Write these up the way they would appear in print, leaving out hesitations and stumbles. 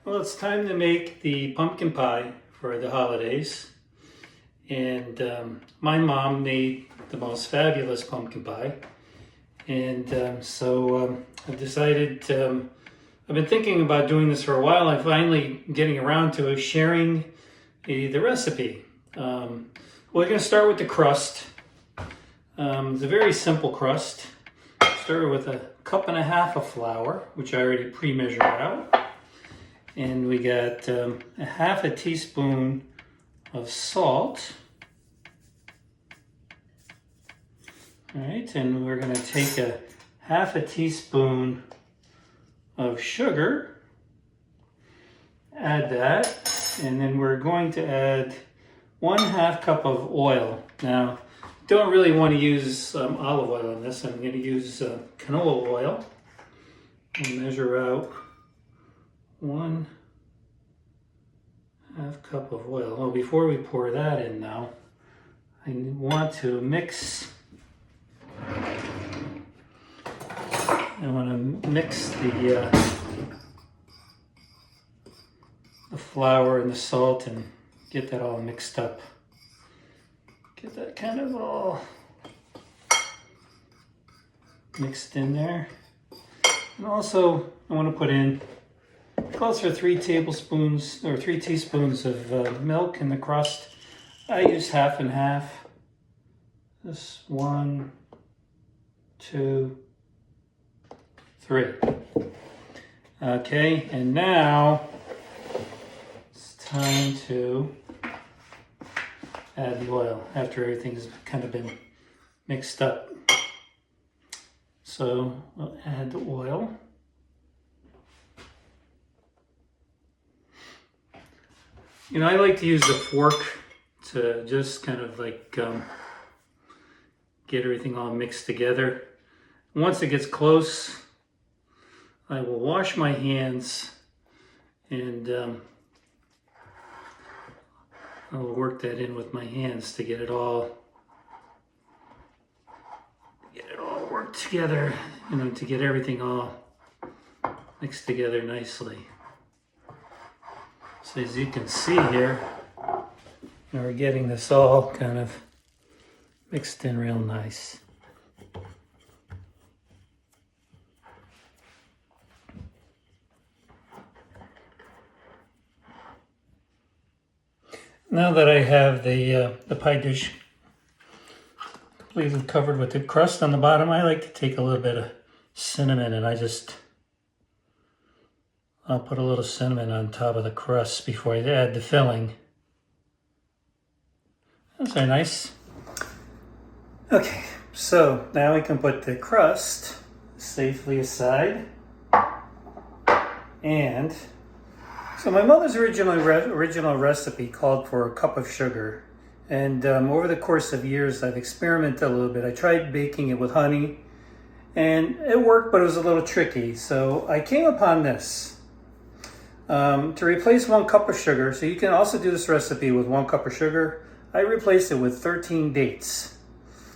Well, it's time to make the pumpkin pie for the holidays. And my mom made the most fabulous pumpkin pie. And I've decided, I've been thinking about doing this for a while. I'm finally getting around to sharing the recipe. We're going to start with the crust. It's a very simple crust. Started with a cup and a half of flour, which I already pre-measured out. And we got a half a teaspoon of salt. All right, and we're going to take a half a teaspoon of sugar, add that, and then we're going to add 1/2 cup of oil. Now, don't really want to use olive oil on this. I'm going to use canola oil. And measure out 1/2 cup of oil. Well, before we pour that in now, I want to mix. I want to mix the flour and the salt and get that all mixed up. Get that kind of all mixed in there. And also, I want to put in close for 3 tablespoons or 3 teaspoons of milk in the crust. I use half and half. This 1, 2, 3. Okay, and now it's time to add the oil after everything's kind of been mixed up. So we'll add the oil. You know, I like to use a fork to just kind of like get everything all mixed together. Once it gets close, I will wash my hands and I will work that in with my hands to get it all worked together, you know, to get everything all mixed together nicely. So as you can see here, we're getting this all kind of mixed in real nice. Now that I have the pie dish completely covered with the crust on the bottom, I like to take a little bit of cinnamon and I'll put a little cinnamon on top of the crust before I add the filling. That's very nice. Okay, so now we can put the crust safely aside. And so my mother's original recipe called for a cup of sugar. And over the course of years, I've experimented a little bit. I tried baking it with honey, and it worked, but it was a little tricky. So I came upon this. To replace 1 cup of sugar, so you can also do this recipe with 1 cup of sugar, I replaced it with 13 dates.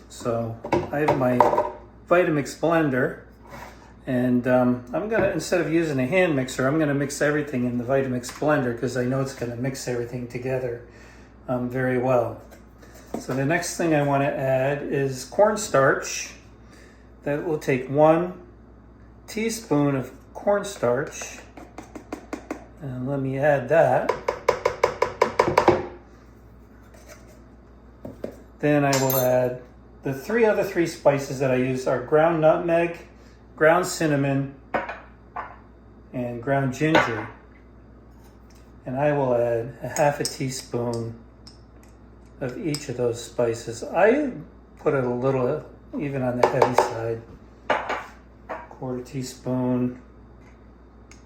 So I have my Vitamix blender, and I'm gonna, instead of using a hand mixer, I'm gonna mix everything in the Vitamix blender because I know it's gonna mix everything together very well. So the next thing I want to add is cornstarch. That will take 1 teaspoon of cornstarch. And let me add that. Then I will add the 3 spices that I use are ground nutmeg, ground cinnamon, and ground ginger. And I will add a half a teaspoon of each of those spices. I put it a little even on the heavy side. 1/4 teaspoon,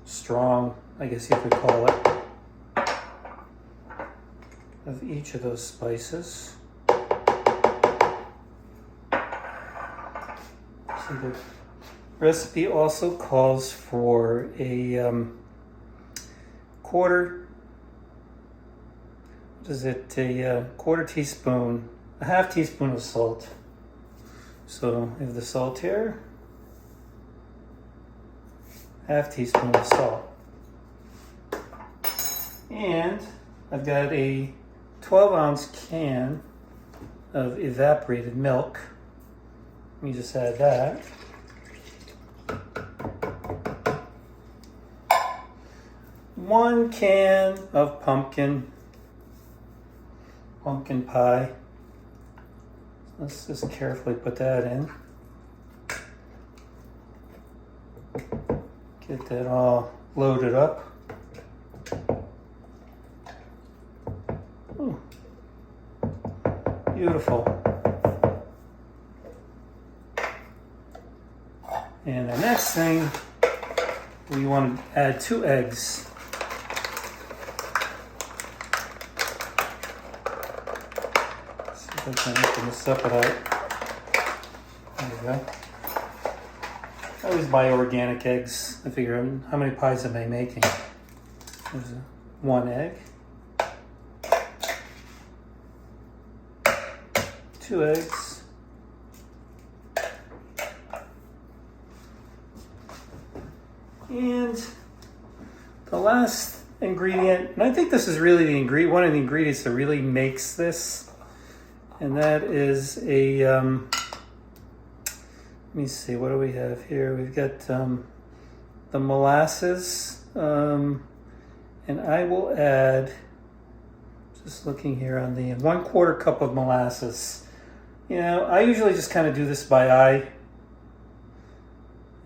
strong, I guess you could call it, of each of those spices. See, the recipe also calls for a quarter teaspoon, a half teaspoon of salt. So I have the salt here, half teaspoon of salt. And I've got a 12-ounce can of evaporated milk. Let me just add that. One can of pumpkin pie. Let's just carefully put that in. Get that all loaded up. Ooh. Beautiful. And the next thing, we want to add 2 eggs. See if I can open this up without. There you go. I always buy organic eggs. I figure, how many pies am I making? There's 1 egg. 2 eggs. And the last ingredient, and I think this is really the one of the ingredients that really makes this, and that is a, let me see, what do we have here? We've got the molasses, and I will add, just looking here on the 1/4 cup of molasses. You know, I usually just kind of do this by eye.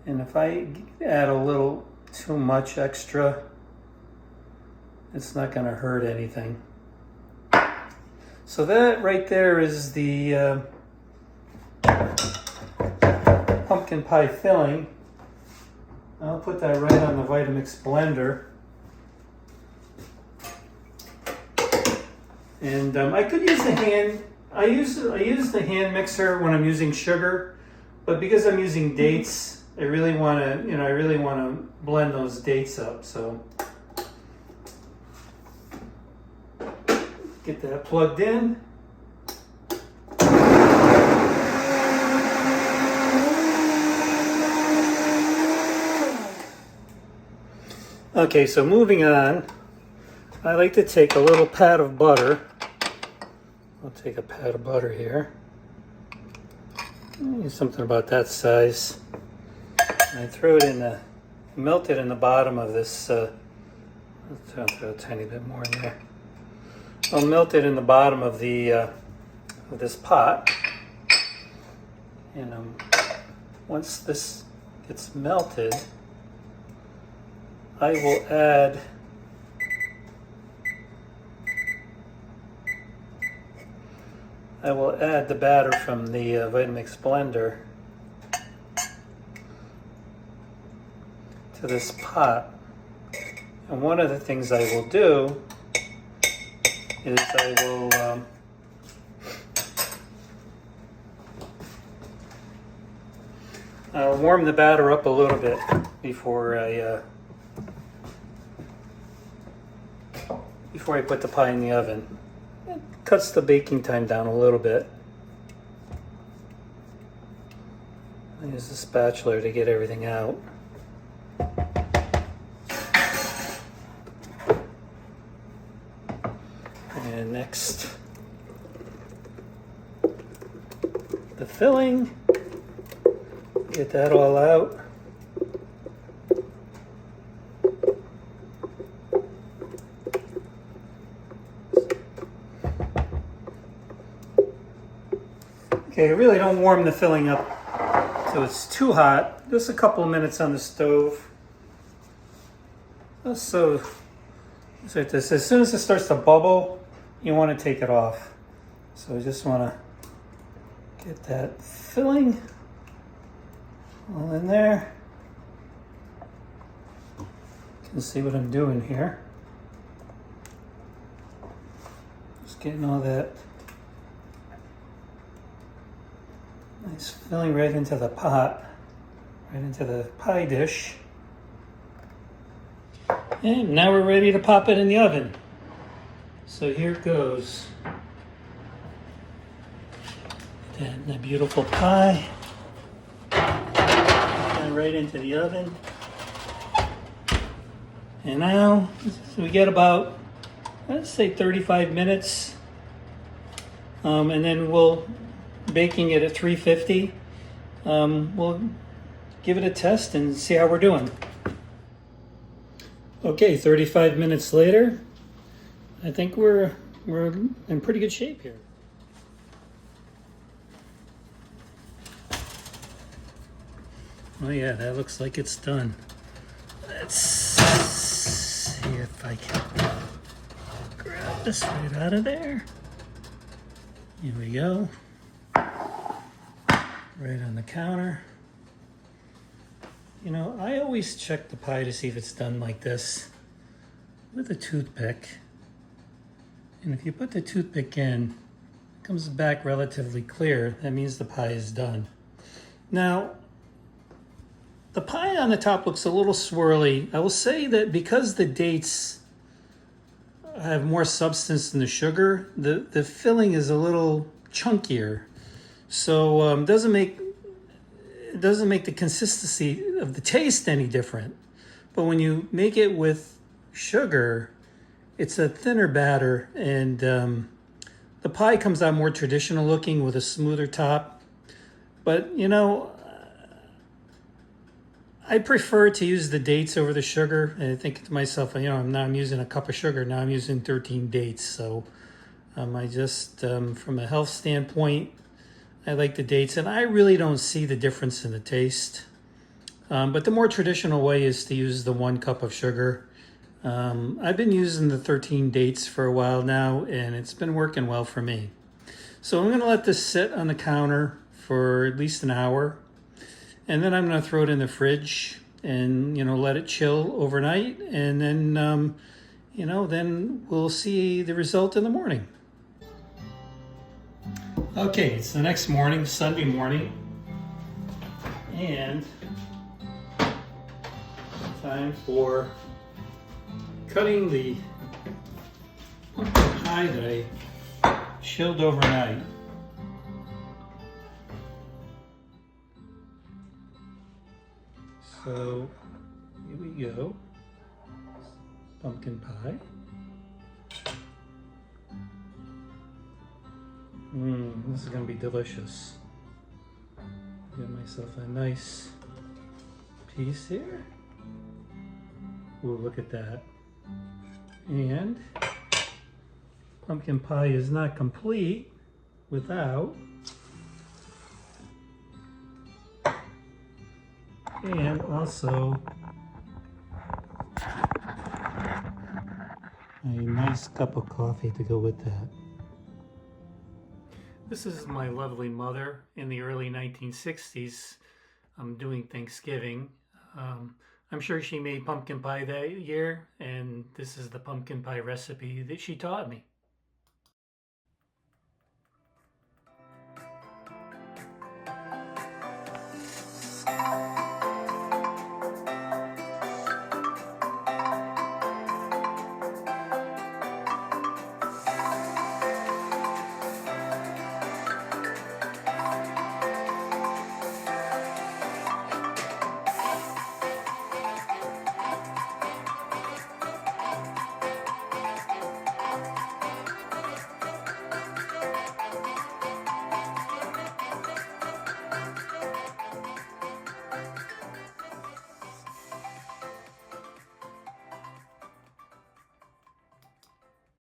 And if I add a little too much extra, it's not going to hurt anything. So that right there is the pumpkin pie filling. I'll put that right on the Vitamix blender. And I could use the hand. I use the hand mixer when I'm using sugar, but because I'm using dates, I really want to, blend those dates up. So get that plugged in. Okay, so moving on, I like to take a little pat of butter. I'll take a pat of butter here. Something about that size. And I throw it in melt it in the bottom of this, I'll throw a tiny bit more in there. I'll melt it in the bottom of this pot. And once this gets melted, I will add the batter from the Vitamix blender to this pot. And one of the things I will do is I'll warm the batter up a little bit before I put the pie in the oven. It cuts the baking time down a little bit. I use the spatula to get everything out. And next, the filling. Get that all out. Okay, I really don't warm the filling up so it's too hot. Just a couple of minutes on the stove. So this, as soon as it starts to bubble, you want to take it off. So I just want to get that filling all in there. You can see what I'm doing here. Just getting all that nice filling right into the pot, right into the pie dish. And now we're ready to pop it in the oven. So here it goes. That beautiful pie. And right into the oven. And now, so we get about let's say 35 minutes. And then we'll baking it at 350. We'll give it a test and see how we're doing. Okay, 35 minutes later, I think we're in pretty good shape here. Oh yeah, that looks like it's done. Let's see if I can grab this right out of there. Here we go. Right on the counter. You know, I always check the pie to see if it's done like this with a toothpick. And if you put the toothpick in, it comes back relatively clear. That means the pie is done. Now, the pie on the top looks a little swirly. I will say that because the dates have more substance than the sugar, the filling is a little chunkier. So it doesn't make the consistency of the taste any different. But when you make it with sugar, it's a thinner batter, and the pie comes out more traditional looking with a smoother top. But you know, I prefer to use the dates over the sugar. And I think to myself, you know, now I'm using a cup of sugar. Now I'm using 13 dates. So I just, from a health standpoint, I like the dates. And I really don't see the difference in the taste. But the more traditional way is to use the 1 cup of sugar. I've been using the 13 dates for a while now, and it's been working well for me. So I'm going to let this sit on the counter for at least an hour. And then I'm going to throw it in the fridge and, you know, let it chill overnight. And then, you know, then we'll see the result in the morning. Okay, it's the next morning, Sunday morning. And time for cutting the pumpkin pie that I chilled overnight. So here we go, pumpkin pie. This is gonna be delicious. Get myself a nice piece here. Ooh, look at that. And pumpkin pie is not complete without and also a nice cup of coffee to go with that. This is my lovely mother in the early 1960s. I'm doing Thanksgiving. I'm sure she made pumpkin pie that year, and this is the pumpkin pie recipe that she taught me.